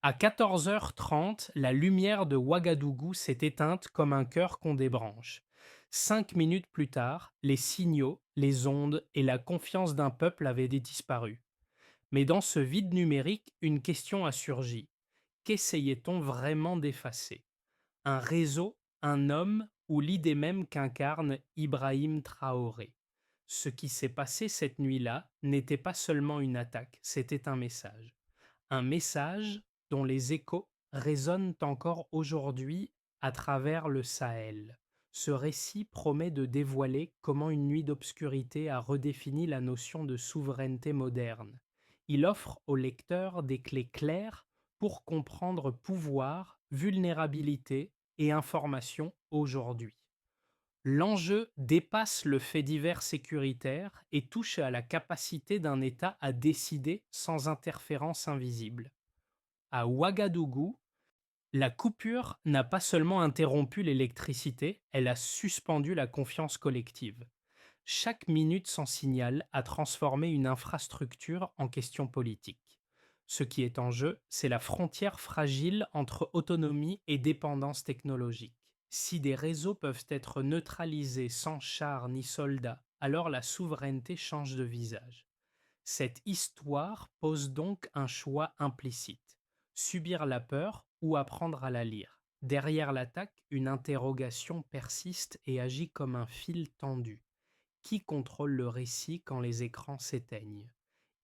À 14h30, la lumière de Ouagadougou s'est éteinte comme un cœur qu'on débranche. 5 minutes plus tard, les signaux, les ondes et la confiance d'un peuple avaient disparu. Mais dans ce vide numérique, une question a surgi. Qu'essayait-on vraiment d'effacer? Un réseau, un homme ou l'idée même qu'incarne Ibrahim Traoré? Ce qui s'est passé cette nuit-là n'était pas seulement une attaque, c'était un message. Un message dont les échos résonnent encore aujourd'hui à travers le Sahel. Ce récit promet de dévoiler comment une nuit d'obscurité a redéfini la notion de souveraineté moderne. Il offre au lecteur des clés claires pour comprendre pouvoir, vulnérabilité et information aujourd'hui. L'enjeu dépasse le fait divers sécuritaire et touche à la capacité d'un État à décider sans interférence invisible. À Ouagadougou, la coupure n'a pas seulement interrompu l'électricité, elle a suspendu la confiance collective. Chaque minute sans signal a transformé une infrastructure en question politique. Ce qui est en jeu, c'est la frontière fragile entre autonomie et dépendance technologique. Si des réseaux peuvent être neutralisés sans chars ni soldats, alors la souveraineté change de visage. Cette histoire pose donc un choix implicite: subir la peur ou apprendre à la lire. Derrière l'attaque, une interrogation persiste et agit comme un fil tendu. Qui contrôle le récit quand les écrans s'éteignent?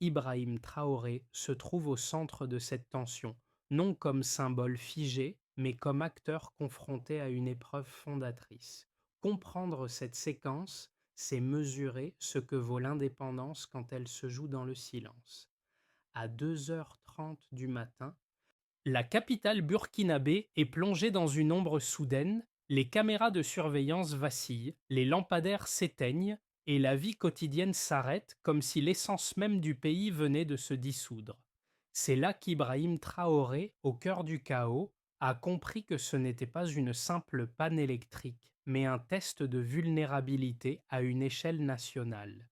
Ibrahim Traoré se trouve au centre de cette tension, non comme symbole figé, mais comme acteur confronté à une épreuve fondatrice. Comprendre cette séquence, c'est mesurer ce que vaut l'indépendance quand elle se joue dans le silence. À 2h30 du matin, la capitale burkinabé est plongée dans une ombre soudaine, les caméras de surveillance vacillent, les lampadaires s'éteignent et la vie quotidienne s'arrête comme si l'essence même du pays venait de se dissoudre. C'est là qu'Ibrahim Traoré, au cœur du chaos, a compris que ce n'était pas une simple panne électrique, mais un test de vulnérabilité à une échelle nationale.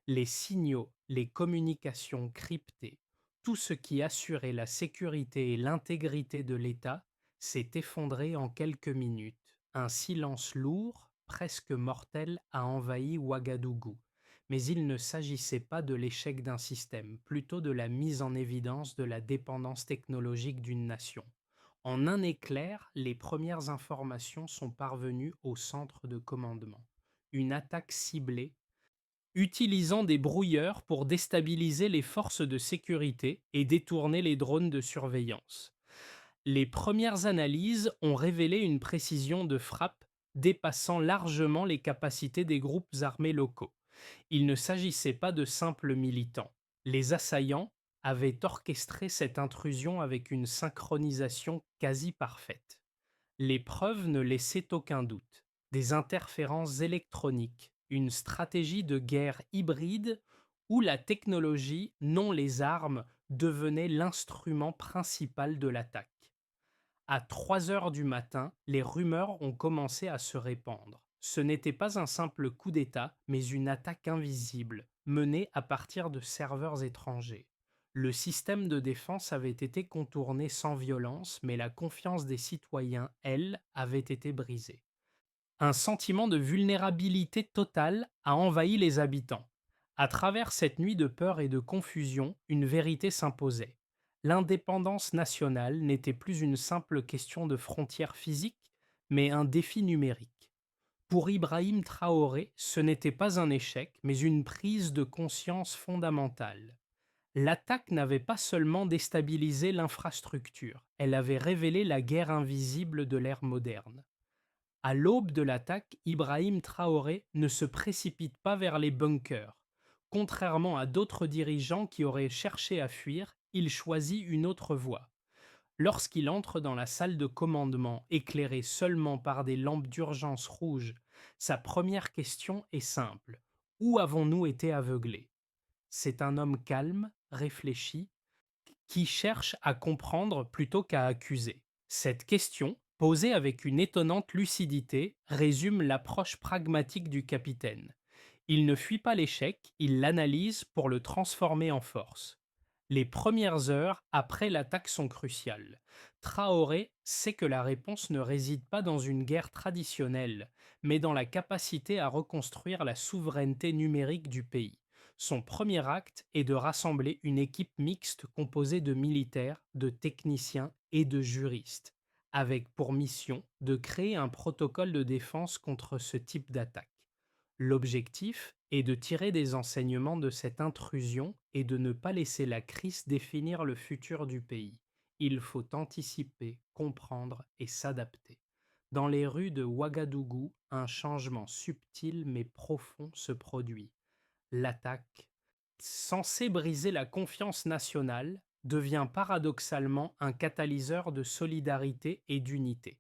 Les signaux, les communications cryptées, tout ce qui assurait la sécurité et l'intégrité de l'État s'est effondré en quelques minutes. Un silence lourd, presque mortel, a envahi Ouagadougou. Mais il ne s'agissait pas de l'échec d'un système, plutôt de la mise en évidence de la dépendance technologique d'une nation. En un éclair, les premières informations sont parvenues au centre de commandement. Une attaque ciblée utilisant des brouilleurs pour déstabiliser les forces de sécurité et détourner les drones de surveillance. Les premières analyses ont révélé une précision de frappe dépassant largement les capacités des groupes armés locaux. Il ne s'agissait pas de simples militants. Les assaillants avaient orchestré cette intrusion avec une synchronisation quasi parfaite. Les preuves ne laissaient aucun doute. Des interférences électroniques, une stratégie de guerre hybride où la technologie, non les armes, devenait l'instrument principal de l'attaque. À 3 heures du matin, les rumeurs ont commencé à se répandre. Ce n'était pas un simple coup d'État, mais une attaque invisible, menée à partir de serveurs étrangers. Le système de défense avait été contourné sans violence, mais la confiance des citoyens, elle, avait été brisée. Un sentiment de vulnérabilité totale a envahi les habitants. À travers cette nuit de peur et de confusion, une vérité s'imposait. L'indépendance nationale n'était plus une simple question de frontières physiques, mais un défi numérique. Pour Ibrahim Traoré, ce n'était pas un échec, mais une prise de conscience fondamentale. L'attaque n'avait pas seulement déstabilisé l'infrastructure, elle avait révélé la guerre invisible de l'ère moderne. À l'aube de l'attaque, Ibrahim Traoré ne se précipite pas vers les bunkers. Contrairement à d'autres dirigeants qui auraient cherché à fuir, il choisit une autre voie. Lorsqu'il entre dans la salle de commandement, éclairée seulement par des lampes d'urgence rouges, sa première question est simple: où avons-nous été aveuglés? C'est un homme calme, réfléchi, qui cherche à comprendre plutôt qu'à accuser. Cette question, posée avec une étonnante lucidité, résume l'approche pragmatique du capitaine. Il ne fuit pas l'échec, il l'analyse pour le transformer en force. Les premières heures après l'attaque sont cruciales. Traoré sait que la réponse ne réside pas dans une guerre traditionnelle, mais dans la capacité à reconstruire la souveraineté numérique du pays. Son premier acte est de rassembler une équipe mixte composée de militaires, de techniciens et de juristes, avec pour mission de créer un protocole de défense contre ce type d'attaque. L'objectif est de tirer des enseignements de cette intrusion et de ne pas laisser la crise définir le futur du pays. Il faut anticiper, comprendre et s'adapter. Dans les rues de Ouagadougou, un changement subtil mais profond se produit. L'attaque, censée briser la confiance nationale, devient paradoxalement un catalyseur de solidarité et d'unité.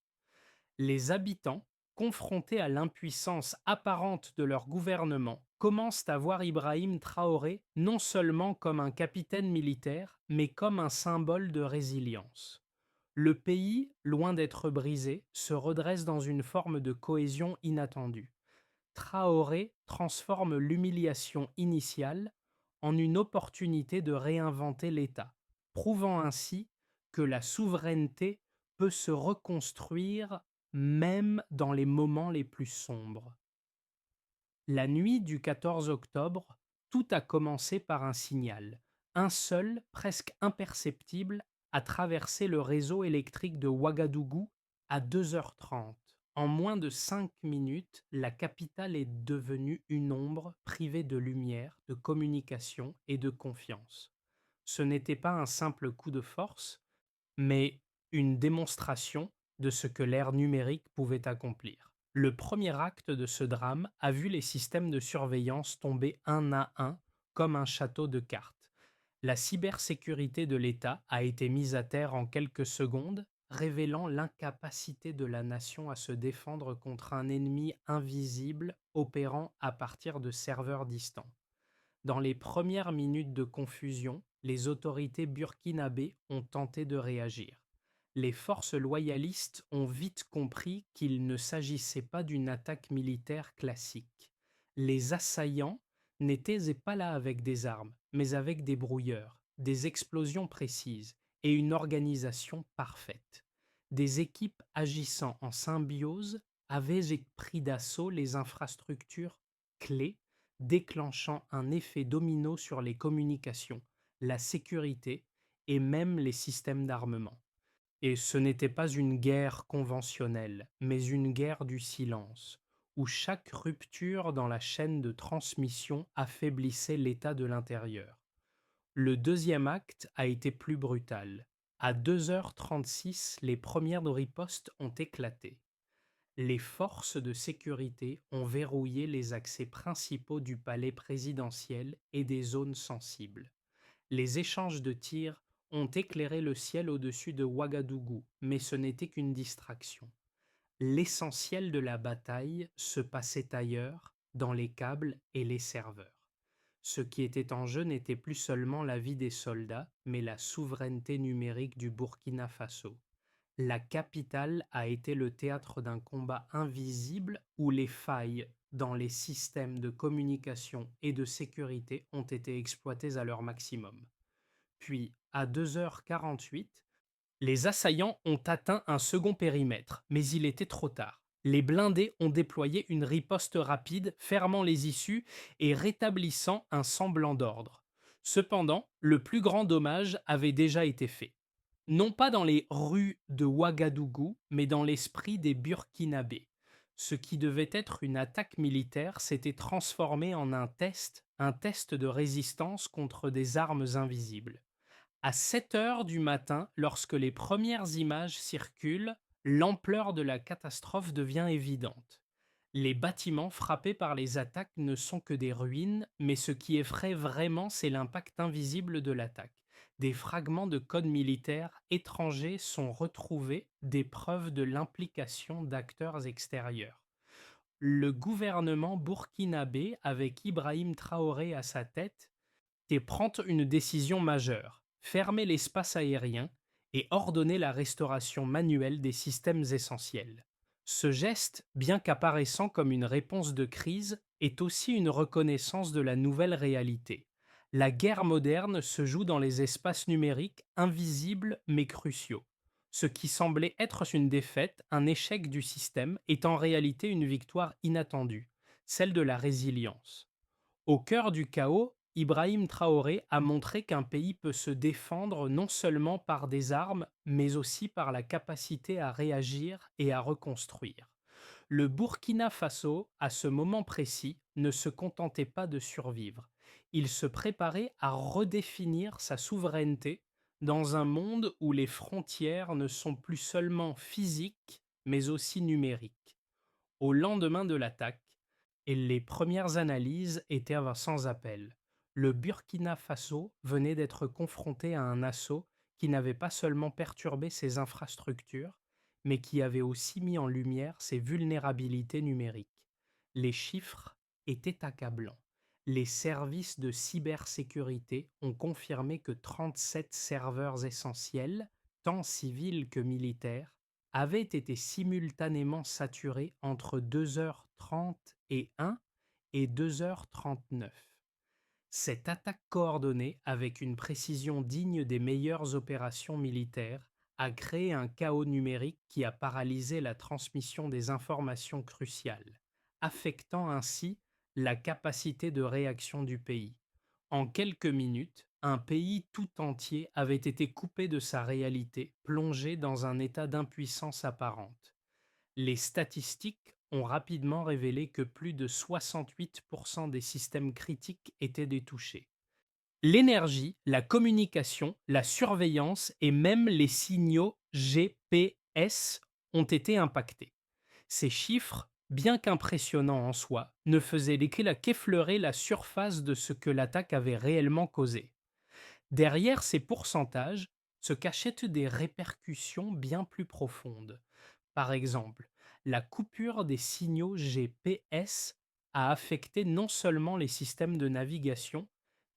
Les habitants, confrontés à l'impuissance apparente de leur gouvernement, commencent à voir Ibrahim Traoré non seulement comme un capitaine militaire, mais comme un symbole de résilience. Le pays, loin d'être brisé, se redresse dans une forme de cohésion inattendue. Traoré transforme l'humiliation initiale en une opportunité de réinventer l'État, prouvant ainsi que la souveraineté peut se reconstruire même dans les moments les plus sombres. La nuit du 14 octobre, tout a commencé par un signal. Un seul, presque imperceptible, a traversé le réseau électrique de Ouagadougou à 2h30. En moins de 5 minutes, la capitale est devenue une ombre privée de lumière, de communication et de confiance. Ce n'était pas un simple coup de force, mais une démonstration de ce que l'ère numérique pouvait accomplir. Le premier acte de ce drame a vu les systèmes de surveillance tomber un à un comme un château de cartes. La cybersécurité de l'État a été mise à terre en quelques secondes, révélant l'incapacité de la nation à se défendre contre un ennemi invisible opérant à partir de serveurs distants. Dans les premières minutes de confusion, les autorités burkinabées ont tenté de réagir. Les forces loyalistes ont vite compris qu'il ne s'agissait pas d'une attaque militaire classique. Les assaillants n'étaient pas là avec des armes, mais avec des brouilleurs, des explosions précises et une organisation parfaite. Des équipes agissant en symbiose avaient pris d'assaut les infrastructures clés, déclenchant un effet domino sur les communications, la sécurité et même les systèmes d'armement. Et ce n'était pas une guerre conventionnelle, mais une guerre du silence, où chaque rupture dans la chaîne de transmission affaiblissait l'état de l'intérieur. Le deuxième acte a été plus brutal. À 2h36, les premières ripostes ont éclaté. Les forces de sécurité ont verrouillé les accès principaux du palais présidentiel et des zones sensibles. Les échanges de tirs ont éclairé le ciel au-dessus de Ouagadougou, mais ce n'était qu'une distraction. L'essentiel de la bataille se passait ailleurs, dans les câbles et les serveurs. Ce qui était en jeu n'était plus seulement la vie des soldats, mais la souveraineté numérique du Burkina Faso. La capitale a été le théâtre d'un combat invisible où les failles dans les systèmes de communication et de sécurité ont été exploitées à leur maximum. Puis, à 2h48, les assaillants ont atteint un second périmètre, mais il était trop tard. Les blindés ont déployé une riposte rapide, fermant les issues et rétablissant un semblant d'ordre. Cependant, le plus grand dommage avait déjà été fait. Non pas dans les rues de Ouagadougou, mais dans l'esprit des Burkinabés. Ce qui devait être une attaque militaire s'était transformé en un test de résistance contre des armes invisibles. À 7 heures du matin, lorsque les premières images circulent, l'ampleur de la catastrophe devient évidente. Les bâtiments frappés par les attaques ne sont que des ruines, mais ce qui effraie vraiment, c'est l'impact invisible de l'attaque. Des fragments de code militaire étrangers sont retrouvés, des preuves de l'implication d'acteurs extérieurs. Le gouvernement burkinabé, avec Ibrahim Traoré à sa tête, prend une décision majeure: fermer l'espace aérien et ordonner la restauration manuelle des systèmes essentiels. Ce geste, bien qu'apparaissant comme une réponse de crise, est aussi une reconnaissance de la nouvelle réalité. La guerre moderne se joue dans les espaces numériques invisibles mais cruciaux. Ce qui semblait être une défaite, un échec du système, est en réalité une victoire inattendue, celle de la résilience. Au cœur du chaos, Ibrahim Traoré a montré qu'un pays peut se défendre non seulement par des armes, mais aussi par la capacité à réagir et à reconstruire. Le Burkina Faso, à ce moment précis, ne se contentait pas de survivre. Il se préparait à redéfinir sa souveraineté dans un monde où les frontières ne sont plus seulement physiques, mais aussi numériques. Au lendemain de l'attaque, et les premières analyses étaient sans appel. Le Burkina Faso venait d'être confronté à un assaut qui n'avait pas seulement perturbé ses infrastructures, mais qui avait aussi mis en lumière ses vulnérabilités numériques. Les chiffres étaient accablants. Les services de cybersécurité ont confirmé que 37 serveurs essentiels, tant civils que militaires, avaient été simultanément saturés entre 2h30 et 1 et 2h39. Cette attaque coordonnée, avec une précision digne des meilleures opérations militaires, a créé un chaos numérique qui a paralysé la transmission des informations cruciales, affectant ainsi la capacité de réaction du pays. En quelques minutes, un pays tout entier avait été coupé de sa réalité, plongé dans un état d'impuissance apparente. Les statistiques ont rapidement révélé que plus de 68% des systèmes critiques étaient touchés. L'énergie, la communication, la surveillance et même les signaux GPS ont été impactés. Ces chiffres, bien qu'impressionnants en soi, ne faisaient qu'effleurer la surface de ce que l'attaque avait réellement causé. Derrière ces pourcentages se cachaient des répercussions bien plus profondes. Par exemple, la coupure des signaux GPS a affecté non seulement les systèmes de navigation,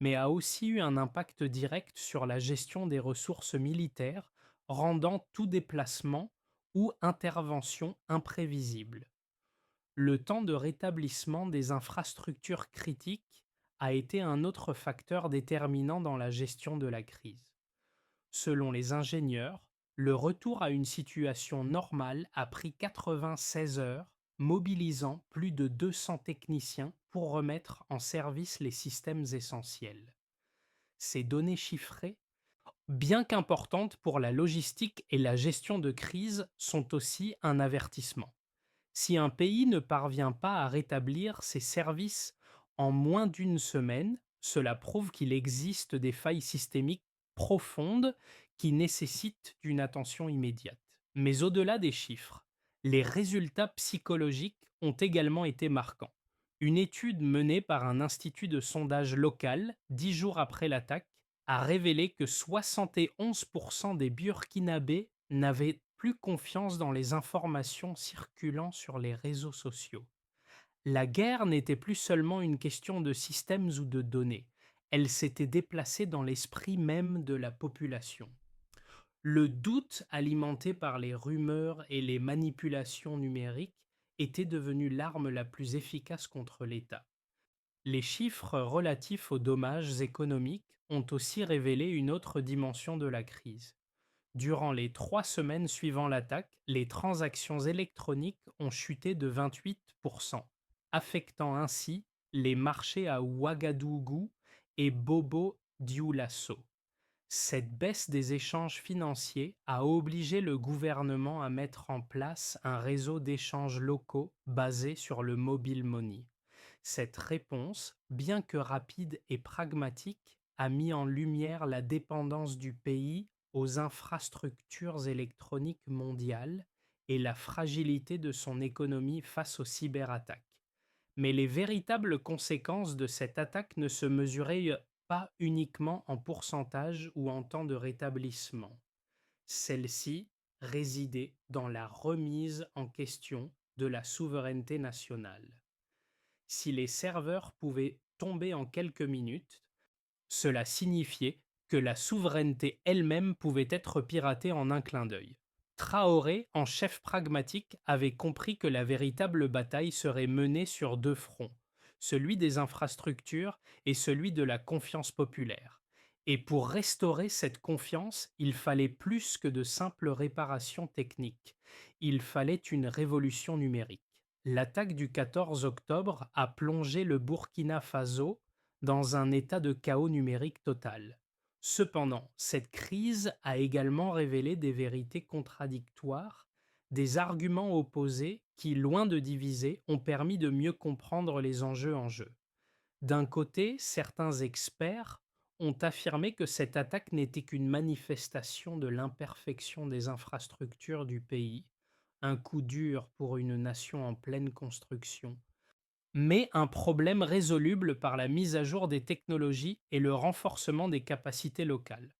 mais a aussi eu un impact direct sur la gestion des ressources militaires, rendant tout déplacement ou intervention imprévisible. Le temps de rétablissement des infrastructures critiques a été un autre facteur déterminant dans la gestion de la crise. Selon les ingénieurs, le retour à une situation normale a pris 96 heures, mobilisant plus de 200 techniciens pour remettre en service les systèmes essentiels. Ces données chiffrées, bien qu'importantes pour la logistique et la gestion de crise, sont aussi un avertissement. Si un pays ne parvient pas à rétablir ses services en moins d'une semaine, cela prouve qu'il existe des failles systémiques profondes qui nécessitent une attention immédiate. Mais au-delà des chiffres, les résultats psychologiques ont également été marquants. Une étude menée par un institut de sondage local, 10 jours après l'attaque, a révélé que 71% des Burkinabés n'avaient plus confiance dans les informations circulant sur les réseaux sociaux. La guerre n'était plus seulement une question de systèmes ou de données, elle s'était déplacée dans l'esprit même de la population. Le doute alimenté par les rumeurs et les manipulations numériques était devenu l'arme la plus efficace contre l'État. Les chiffres relatifs aux dommages économiques ont aussi révélé une autre dimension de la crise. Durant les 3 semaines suivant l'attaque, les transactions électroniques ont chuté de 28%, affectant ainsi les marchés à Ouagadougou et Bobo-Dioulasso. Cette baisse des échanges financiers a obligé le gouvernement à mettre en place un réseau d'échanges locaux basé sur le mobile money. Cette réponse, bien que rapide et pragmatique, a mis en lumière la dépendance du pays aux infrastructures électroniques mondiales et la fragilité de son économie face aux cyberattaques. Mais les véritables conséquences de cette attaque ne se mesuraient pas uniquement en pourcentage ou en temps de rétablissement. Celle-ci résidait dans la remise en question de la souveraineté nationale. Si les serveurs pouvaient tomber en quelques minutes, cela signifiait que la souveraineté elle-même pouvait être piratée en un clin d'œil. Traoré, en chef pragmatique, avait compris que la véritable bataille serait menée sur deux fronts. celui des infrastructures et celui de la confiance populaire. Et pour restaurer cette confiance, il fallait plus que de simples réparations techniques. Il fallait une révolution numérique. L'attaque du 14 octobre a plongé le Burkina Faso dans un état de chaos numérique total. Cependant, cette crise a également révélé des vérités contradictoires, des arguments opposés qui, loin de diviser, ont permis de mieux comprendre les enjeux en jeu. D'un côté, certains experts ont affirmé que cette attaque n'était qu'une manifestation de l'imperfection des infrastructures du pays, un coup dur pour une nation en pleine construction, mais un problème résoluble par la mise à jour des technologies et le renforcement des capacités locales.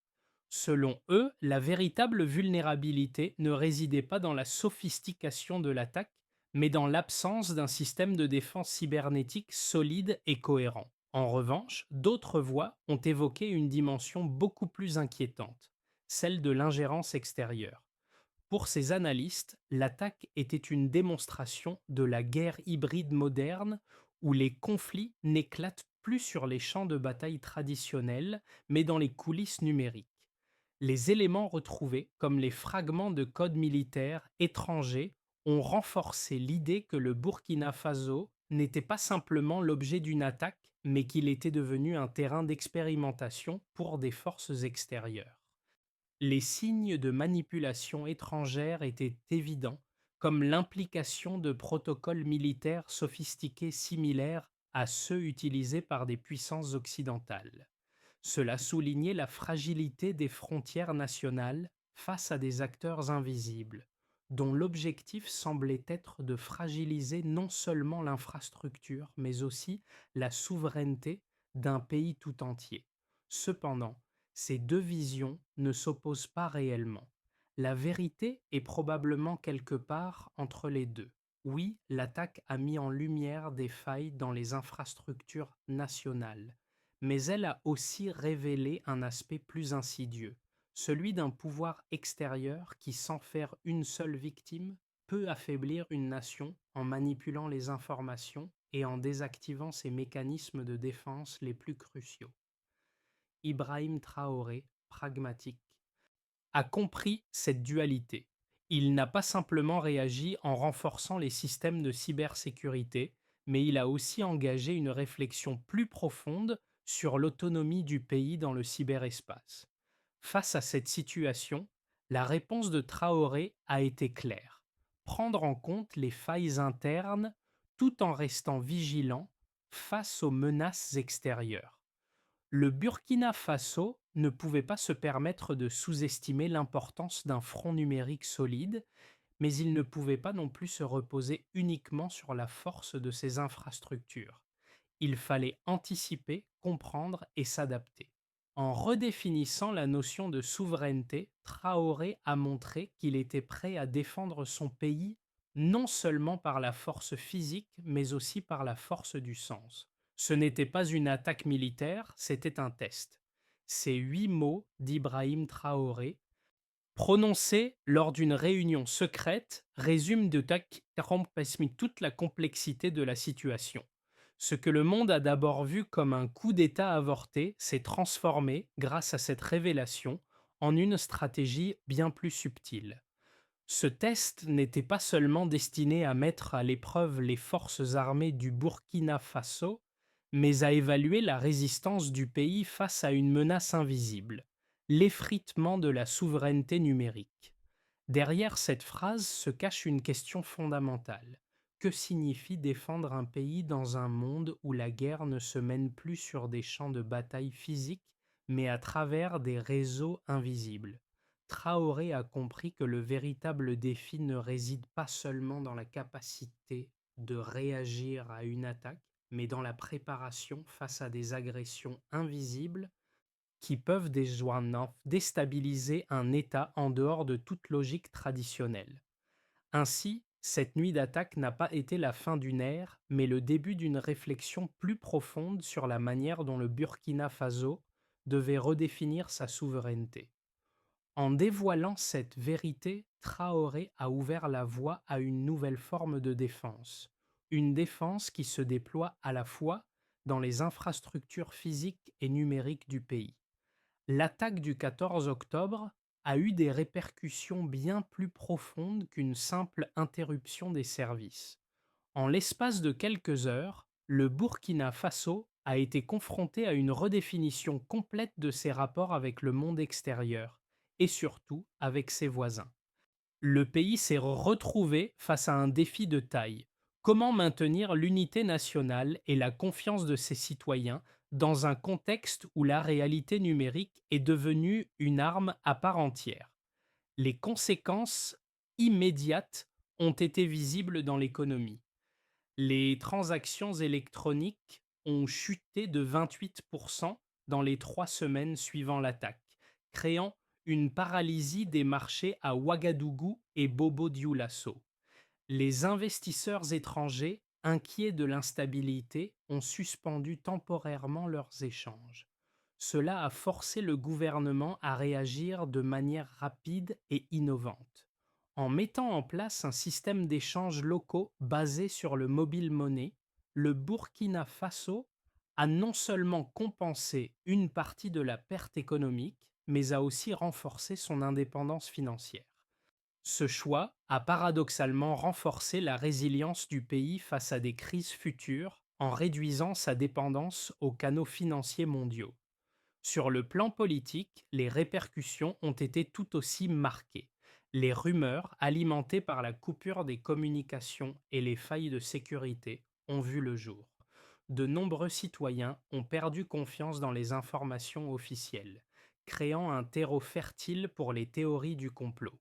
Selon eux, la véritable vulnérabilité ne résidait pas dans la sophistication de l'attaque, mais dans l'absence d'un système de défense cybernétique solide et cohérent. En revanche, d'autres voix ont évoqué une dimension beaucoup plus inquiétante, celle de l'ingérence extérieure. Pour ces analystes, l'attaque était une démonstration de la guerre hybride moderne où les conflits n'éclatent plus sur les champs de bataille traditionnels, mais dans les coulisses numériques. Les éléments retrouvés, comme les fragments de code militaire étrangers, ont renforcé l'idée que le Burkina Faso n'était pas simplement l'objet d'une attaque, mais qu'il était devenu un terrain d'expérimentation pour des forces extérieures. Les signes de manipulation étrangère étaient évidents, comme l'implication de protocoles militaires sophistiqués similaires à ceux utilisés par des puissances occidentales. Cela soulignait la fragilité des frontières nationales face à des acteurs invisibles, dont l'objectif semblait être de fragiliser non seulement l'infrastructure, mais aussi la souveraineté d'un pays tout entier. Cependant, ces deux visions ne s'opposent pas réellement. La vérité est probablement quelque part entre les deux. Oui, l'attaque a mis en lumière des failles dans les infrastructures nationales, mais elle a aussi révélé un aspect plus insidieux, celui d'un pouvoir extérieur qui, sans faire une seule victime, peut affaiblir une nation en manipulant les informations et en désactivant ses mécanismes de défense les plus cruciaux. Ibrahim Traoré, pragmatique, a compris cette dualité. Il n'a pas simplement réagi en renforçant les systèmes de cybersécurité, mais il a aussi engagé une réflexion plus profonde sur l'autonomie du pays dans le cyberespace. Face à cette situation, la réponse de Traoré a été claire. Prendre en compte les failles internes tout en restant vigilant face aux menaces extérieures. Le Burkina Faso ne pouvait pas se permettre de sous-estimer l'importance d'un front numérique solide, mais il ne pouvait pas non plus se reposer uniquement sur la force de ses infrastructures. Il fallait anticiper, comprendre et s'adapter. En redéfinissant la notion de souveraineté, Traoré a montré qu'il était prêt à défendre son pays non seulement par la force physique, mais aussi par la force du sens. Ce n'était pas une attaque militaire, c'était un test. Ces 8 mots d'Ibrahim Traoré, prononcés lors d'une réunion secrète, résument de toute la complexité de la situation. Ce que le monde a d'abord vu comme un coup d'État avorté s'est transformé, grâce à cette révélation, en une stratégie bien plus subtile. Ce test n'était pas seulement destiné à mettre à l'épreuve les forces armées du Burkina Faso, mais à évaluer la résistance du pays face à une menace invisible, l'effritement de la souveraineté numérique. Derrière cette phrase se cache une question fondamentale. Que signifie défendre un pays dans un monde où la guerre ne se mène plus sur des champs de bataille physiques, mais à travers des réseaux invisibles? Traoré a compris que le véritable défi ne réside pas seulement dans la capacité de réagir à une attaque, mais dans la préparation face à des agressions invisibles qui peuvent déstabiliser un État en dehors de toute logique traditionnelle. Ainsi, cette nuit d'attaque n'a pas été la fin d'une ère, mais le début d'une réflexion plus profonde sur la manière dont le Burkina Faso devait redéfinir sa souveraineté. En dévoilant cette vérité, Traoré a ouvert la voie à une nouvelle forme de défense, une défense qui se déploie à la fois dans les infrastructures physiques et numériques du pays. L'attaque du 14 octobre a eu des répercussions bien plus profondes qu'une simple interruption des services. En l'espace de quelques heures, le Burkina Faso a été confronté à une redéfinition complète de ses rapports avec le monde extérieur et surtout avec ses voisins. Le pays s'est retrouvé face à un défi de taille. Comment maintenir l'unité nationale et la confiance de ses citoyens dans un contexte où la réalité numérique est devenue une arme à part entière? Les conséquences immédiates ont été visibles dans l'économie. Les transactions électroniques ont chuté de 28% dans les 3 semaines suivant l'attaque, créant une paralysie des marchés à Ouagadougou et Bobo-Dioulasso. Les investisseurs étrangers, inquiets de l'instabilité, ont suspendu temporairement leurs échanges. Cela a forcé le gouvernement à réagir de manière rapide et innovante. En mettant en place un système d'échanges locaux basé sur le mobile money, le Burkina Faso a non seulement compensé une partie de la perte économique, mais a aussi renforcé son indépendance financière. Ce choix a paradoxalement renforcé la résilience du pays face à des crises futures en réduisant sa dépendance aux canaux financiers mondiaux. Sur le plan politique, les répercussions ont été tout aussi marquées. Les rumeurs, alimentées par la coupure des communications et les failles de sécurité, ont vu le jour. De nombreux citoyens ont perdu confiance dans les informations officielles, créant un terreau fertile pour les théories du complot.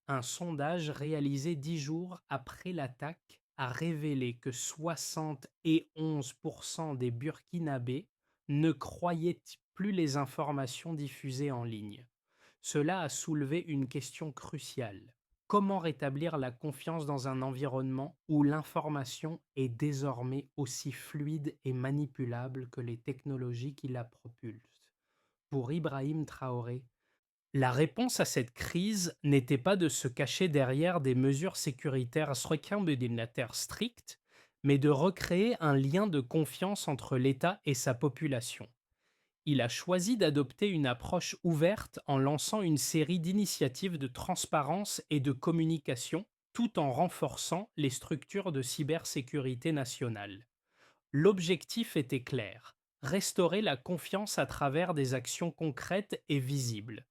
Un sondage réalisé 10 jours après l'attaque a révélé que 71% des Burkinabés ne croyaient plus les informations diffusées en ligne. Cela a soulevé une question cruciale. Comment rétablir la confiance dans un environnement où l'information est désormais aussi fluide et manipulable que les technologies qui la propulsent? Pour Ibrahim Traoré, la réponse à cette crise n'était pas de se cacher derrière des mesures sécuritaires strictes, mais de recréer un lien de confiance entre l'État et sa population. Il a choisi d'adopter une approche ouverte en lançant une série d'initiatives de transparence et de communication, tout en renforçant les structures de cybersécurité nationale. L'objectif était clair: restaurer la confiance à travers des actions concrètes et visibles.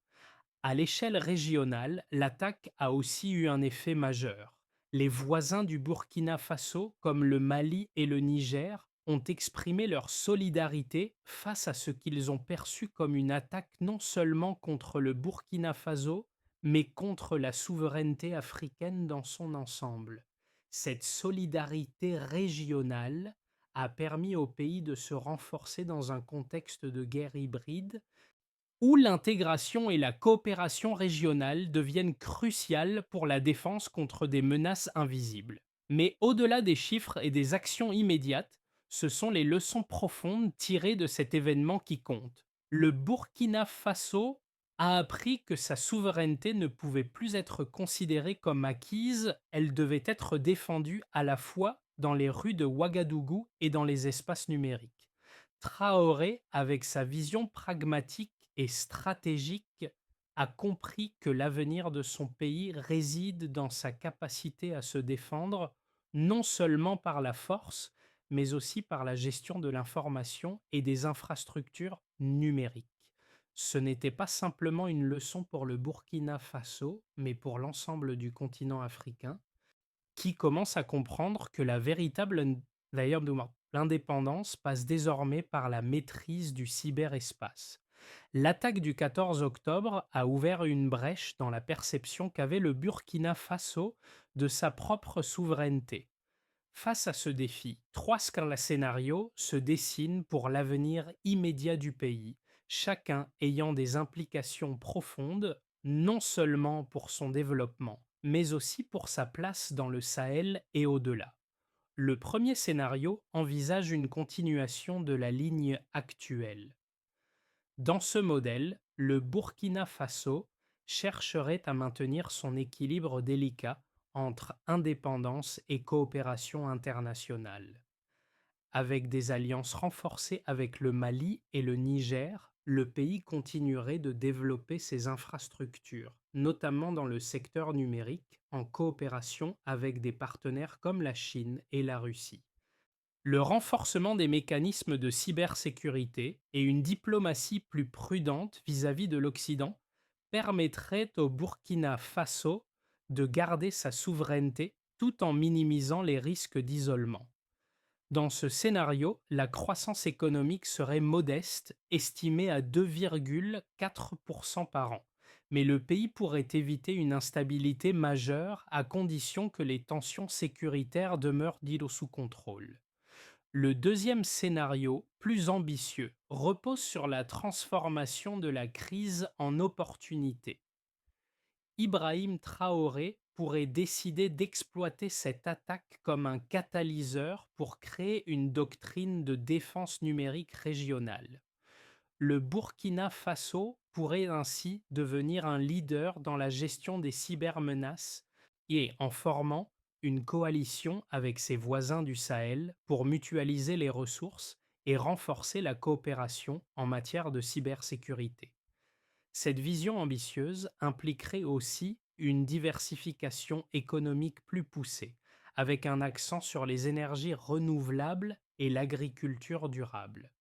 À l'échelle régionale, l'attaque a aussi eu un effet majeur. Les voisins du Burkina Faso, comme le Mali et le Niger, ont exprimé leur solidarité face à ce qu'ils ont perçu comme une attaque non seulement contre le Burkina Faso, mais contre la souveraineté africaine dans son ensemble. Cette solidarité régionale a permis au pays de se renforcer dans un contexte de guerre hybride où l'intégration et la coopération régionale deviennent cruciales pour la défense contre des menaces invisibles. Mais au-delà des chiffres et des actions immédiates, ce sont les leçons profondes tirées de cet événement qui comptent. Le Burkina Faso a appris que sa souveraineté ne pouvait plus être considérée comme acquise, elle devait être défendue à la fois dans les rues de Ouagadougou et dans les espaces numériques. Traoré, avec sa vision pragmatique et stratégique, a compris que l'avenir de son pays réside dans sa capacité à se défendre, non seulement par la force, mais aussi par la gestion de l'information et des infrastructures numériques. Ce n'était pas simplement une leçon pour le Burkina Faso, mais pour l'ensemble du continent africain, qui commence à comprendre que la véritable d'ailleurs l'indépendance passe désormais par la maîtrise du cyberespace. L'attaque du 14 octobre a ouvert une brèche dans la perception qu'avait le Burkina Faso de sa propre souveraineté. Face à ce défi, trois scénarios se dessinent pour l'avenir immédiat du pays, chacun ayant des implications profondes, non seulement pour son développement, mais aussi pour sa place dans le Sahel et au-delà. Le premier scénario envisage une continuation de la ligne actuelle. Dans ce modèle, le Burkina Faso chercherait à maintenir son équilibre délicat entre indépendance et coopération internationale. Avec des alliances renforcées avec le Mali et le Niger, le pays continuerait de développer ses infrastructures, notamment dans le secteur numérique, en coopération avec des partenaires comme la Chine et la Russie. Le renforcement des mécanismes de cybersécurité et une diplomatie plus prudente vis-à-vis de l'Occident permettraient au Burkina Faso de garder sa souveraineté tout en minimisant les risques d'isolement. Dans ce scénario, la croissance économique serait modeste, estimée à 2,4% par an. Mais le pays pourrait éviter une instabilité majeure à condition que les tensions sécuritaires demeurent dites sous contrôle. Le deuxième scénario, plus ambitieux, repose sur la transformation de la crise en opportunité. Ibrahim Traoré pourrait décider d'exploiter cette attaque comme un catalyseur pour créer une doctrine de défense numérique régionale. Le Burkina Faso pourrait ainsi devenir un leader dans la gestion des cybermenaces et en formant une coalition avec ses voisins du Sahel pour mutualiser les ressources et renforcer la coopération en matière de cybersécurité. Cette vision ambitieuse impliquerait aussi une diversification économique plus poussée, avec un accent sur les énergies renouvelables et l'agriculture durable.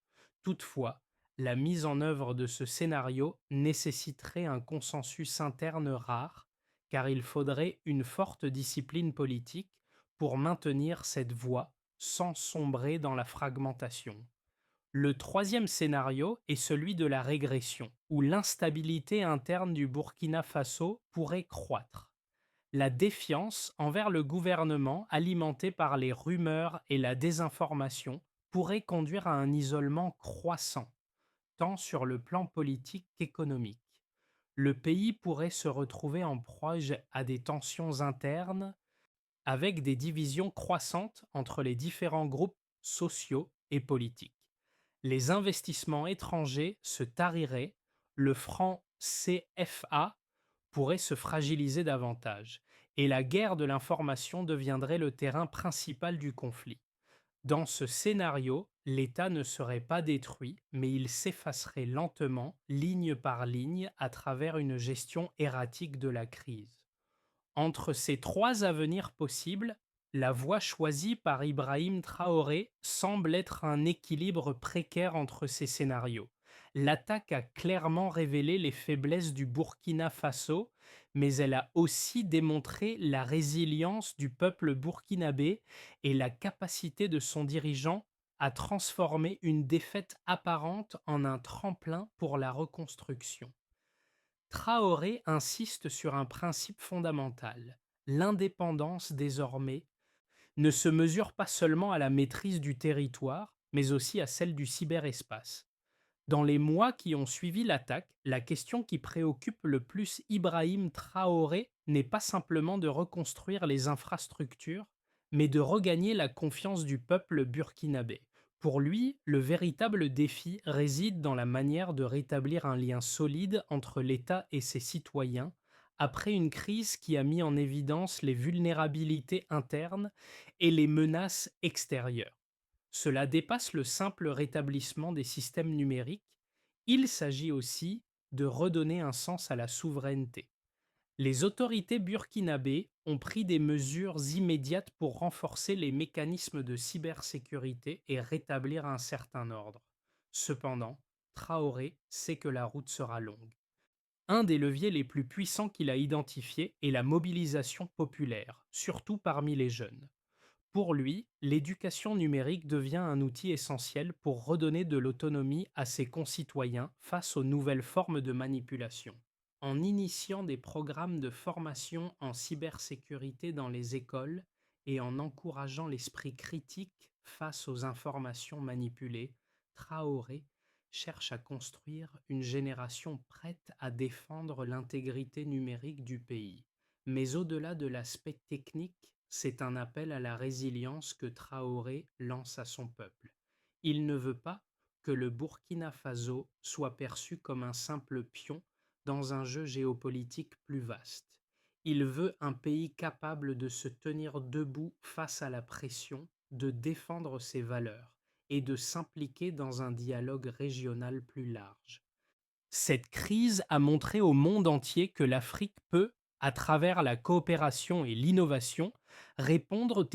Toutefois, la mise en œuvre de ce scénario nécessiterait un consensus interne rare, car il faudrait une forte discipline politique pour maintenir cette voie sans sombrer dans la fragmentation. Le troisième scénario est celui de la régression, où l'instabilité interne du Burkina Faso pourrait croître. La défiance envers le gouvernement, alimentée par les rumeurs et la désinformation, pourrait conduire à un isolement croissant, tant sur le plan politique qu'économique. Le pays pourrait se retrouver en proie à des tensions internes, avec des divisions croissantes entre les différents groupes sociaux et politiques. Les investissements étrangers se tariraient, le franc CFA pourrait se fragiliser davantage, et la guerre de l'information deviendrait le terrain principal du conflit. Dans ce scénario, l'État ne serait pas détruit, mais il s'effacerait lentement, ligne par ligne, à travers une gestion erratique de la crise. Entre ces trois avenirs possibles, la voie choisie par Ibrahim Traoré semble être un équilibre précaire entre ces scénarios. L'attaque a clairement révélé les faiblesses du Burkina Faso, mais elle a aussi démontré la résilience du peuple burkinabé et la capacité de son dirigeant à transformer une défaite apparente en un tremplin pour la reconstruction. Traoré insiste sur un principe fondamental. L'indépendance, désormais, ne se mesure pas seulement à la maîtrise du territoire, mais aussi à celle du cyberespace. Dans les mois qui ont suivi l'attaque, la question qui préoccupe le plus Ibrahim Traoré n'est pas simplement de reconstruire les infrastructures, mais de regagner la confiance du peuple burkinabé. Pour lui, le véritable défi réside dans la manière de rétablir un lien solide entre l'État et ses citoyens, après une crise qui a mis en évidence les vulnérabilités internes et les menaces extérieures. Cela dépasse le simple rétablissement des systèmes numériques, il s'agit aussi de redonner un sens à la souveraineté. Les autorités burkinabées ont pris des mesures immédiates pour renforcer les mécanismes de cybersécurité et rétablir un certain ordre. Cependant, Traoré sait que la route sera longue. Un des leviers les plus puissants qu'il a identifié est la mobilisation populaire, surtout parmi les jeunes. Pour lui, l'éducation numérique devient un outil essentiel pour redonner de l'autonomie à ses concitoyens face aux nouvelles formes de manipulation. En initiant des programmes de formation en cybersécurité dans les écoles et en encourageant l'esprit critique face aux informations manipulées, Traoré cherche à construire une génération prête à défendre l'intégrité numérique du pays. Mais au-delà de l'aspect technique, c'est un appel à la résilience que Traoré lance à son peuple. Il ne veut pas que le Burkina Faso soit perçu comme un simple pion dans un jeu géopolitique plus vaste. Il veut un pays capable de se tenir debout face à la pression, de défendre ses valeurs et de s'impliquer dans un dialogue régional plus large. Cette crise a montré au monde entier que l'Afrique peut, à travers la coopération et l'innovation, répondre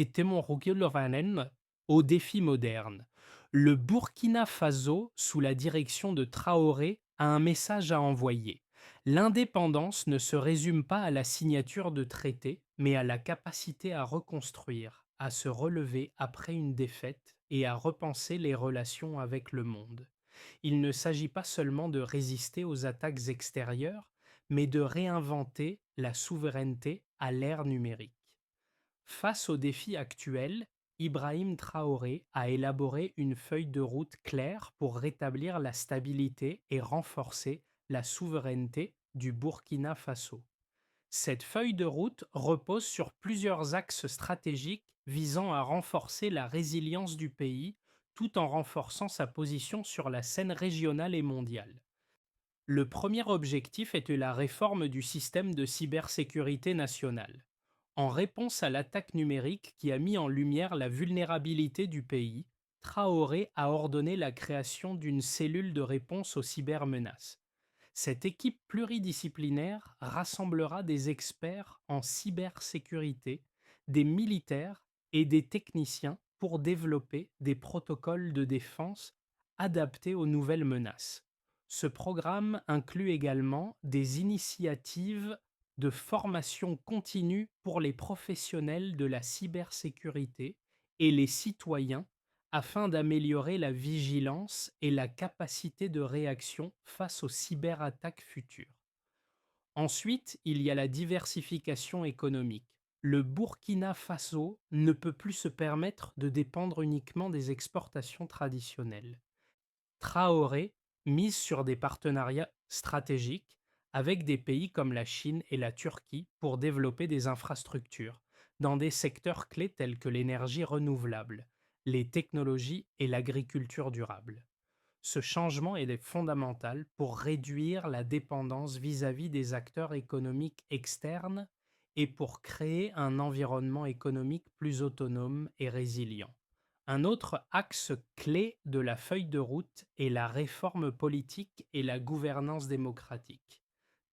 aux défis modernes. Le Burkina Faso, sous la direction de Traoré, a un message à envoyer. L'indépendance ne se résume pas à la signature de traités, mais à la capacité à reconstruire, à se relever après une défaite et à repenser les relations avec le monde. Il ne s'agit pas seulement de résister aux attaques extérieures, mais de réinventer la souveraineté à l'ère numérique. Face aux défis actuels, Ibrahim Traoré a élaboré une feuille de route claire pour rétablir la stabilité et renforcer la souveraineté du Burkina Faso. Cette feuille de route repose sur plusieurs axes stratégiques visant à renforcer la résilience du pays tout en renforçant sa position sur la scène régionale et mondiale. Le premier objectif était la réforme du système de cybersécurité nationale. En réponse à l'attaque numérique qui a mis en lumière la vulnérabilité du pays, Traoré a ordonné la création d'une cellule de réponse aux cybermenaces. Cette équipe pluridisciplinaire rassemblera des experts en cybersécurité, des militaires et des techniciens pour développer des protocoles de défense adaptés aux nouvelles menaces. Ce programme inclut également des initiatives de formation continue pour les professionnels de la cybersécurité et les citoyens afin d'améliorer la vigilance et la capacité de réaction face aux cyberattaques futures. Ensuite, il y a la diversification économique. Le Burkina Faso ne peut plus se permettre de dépendre uniquement des exportations traditionnelles. Traoré mise sur des partenariats stratégiques avec des pays comme la Chine et la Turquie pour développer des infrastructures dans des secteurs clés tels que l'énergie renouvelable, les technologies et l'agriculture durable. Ce changement est fondamental pour réduire la dépendance vis-à-vis des acteurs économiques externes et pour créer un environnement économique plus autonome et résilient. Un autre axe clé de la feuille de route est la réforme politique et la gouvernance démocratique.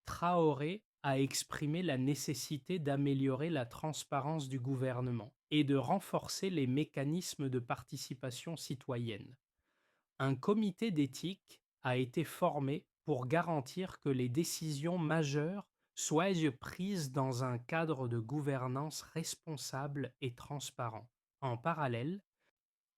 Traoré a exprimé la nécessité d'améliorer la transparence du gouvernement et de renforcer les mécanismes de participation citoyenne. Un comité d'éthique a été formé pour garantir que les décisions majeures soient prises dans un cadre de gouvernance responsable et transparent. En parallèle,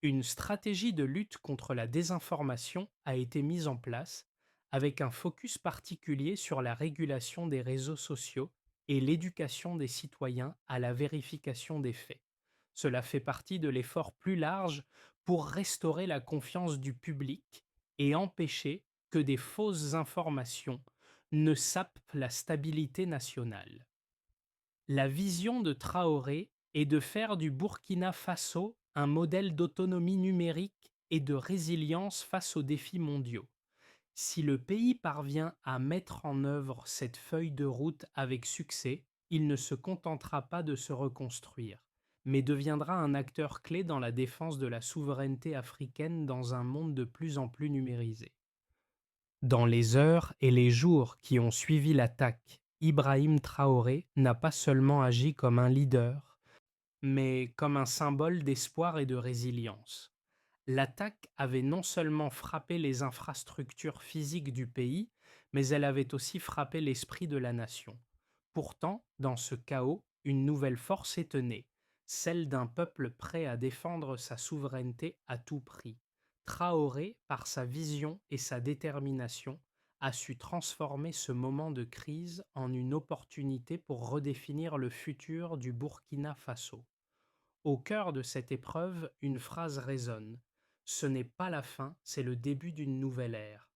une stratégie de lutte contre la désinformation a été mise en place avec un focus particulier sur la régulation des réseaux sociaux et l'éducation des citoyens à la vérification des faits. Cela fait partie de l'effort plus large pour restaurer la confiance du public et empêcher que des fausses informations ne sapent la stabilité nationale. La vision de Traoré est de faire du Burkina Faso un modèle d'autonomie numérique et de résilience face aux défis mondiaux. Si le pays parvient à mettre en œuvre cette feuille de route avec succès, il ne se contentera pas de se reconstruire, mais deviendra un acteur clé dans la défense de la souveraineté africaine dans un monde de plus en plus numérisé. Dans les heures et les jours qui ont suivi l'attaque, Ibrahim Traoré n'a pas seulement agi comme un leader, mais comme un symbole d'espoir et de résilience. L'attaque avait non seulement frappé les infrastructures physiques du pays, mais elle avait aussi frappé l'esprit de la nation. Pourtant, dans ce chaos, une nouvelle force est née, celle d'un peuple prêt à défendre sa souveraineté à tout prix. Traoré, par sa vision et sa détermination, a su transformer ce moment de crise en une opportunité pour redéfinir le futur du Burkina Faso. Au cœur de cette épreuve, une phrase résonne. Ce n'est pas la fin, c'est le début d'une nouvelle ère.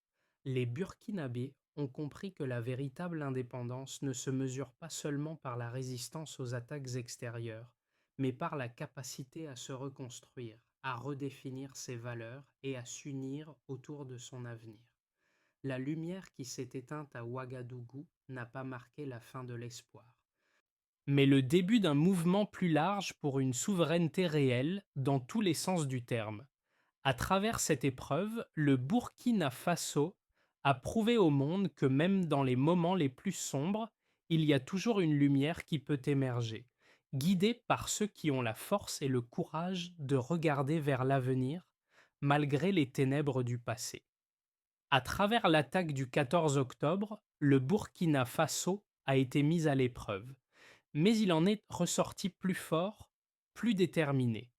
Les Burkinabés ont compris que la véritable indépendance ne se mesure pas seulement par la résistance aux attaques extérieures, mais par la capacité à se reconstruire, à redéfinir ses valeurs et à s'unir autour de son avenir. La lumière qui s'est éteinte à Ouagadougou n'a pas marqué la fin de l'espoir. mais le début d'un mouvement plus large pour une souveraineté réelle dans tous les sens du terme. À travers cette épreuve, le Burkina Faso a prouvé au monde que même dans les moments les plus sombres, il y a toujours une lumière qui peut émerger, guidée par ceux qui ont la force et le courage de regarder vers l'avenir, malgré les ténèbres du passé. À travers l'attaque du 14 octobre, le Burkina Faso a été mis à l'épreuve, mais il en est ressorti plus fort, plus déterminé.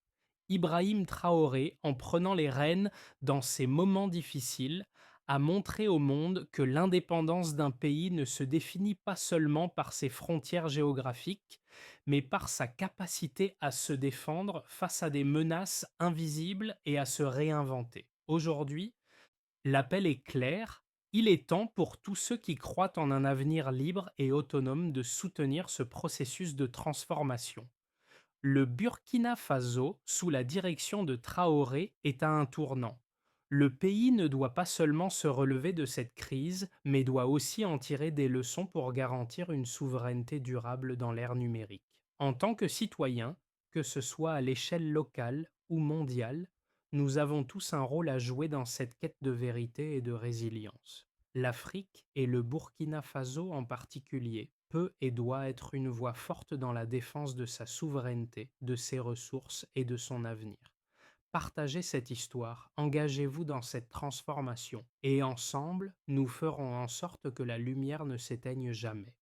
Ibrahim Traoré, en prenant les rênes dans ces moments difficiles, a montré au monde que l'indépendance d'un pays ne se définit pas seulement par ses frontières géographiques, mais par sa capacité à se défendre face à des menaces invisibles et à se réinventer. Aujourd'hui, l'appel est clair, il est temps pour tous ceux qui croient en un avenir libre et autonome de soutenir ce processus de transformation. Le Burkina Faso, sous la direction de Traoré, est à un tournant. Le pays ne doit pas seulement se relever de cette crise, mais doit aussi en tirer des leçons pour garantir une souveraineté durable dans l'ère numérique. En tant que citoyens, que ce soit à l'échelle locale ou mondiale, nous avons tous un rôle à jouer dans cette quête de vérité et de résilience. L'Afrique, et le Burkina Faso en particulier, peut et doit être une voix forte dans la défense de sa souveraineté, de ses ressources et de son avenir. Partagez cette histoire, engagez-vous dans cette transformation, et ensemble, nous ferons en sorte que la lumière ne s'éteigne jamais.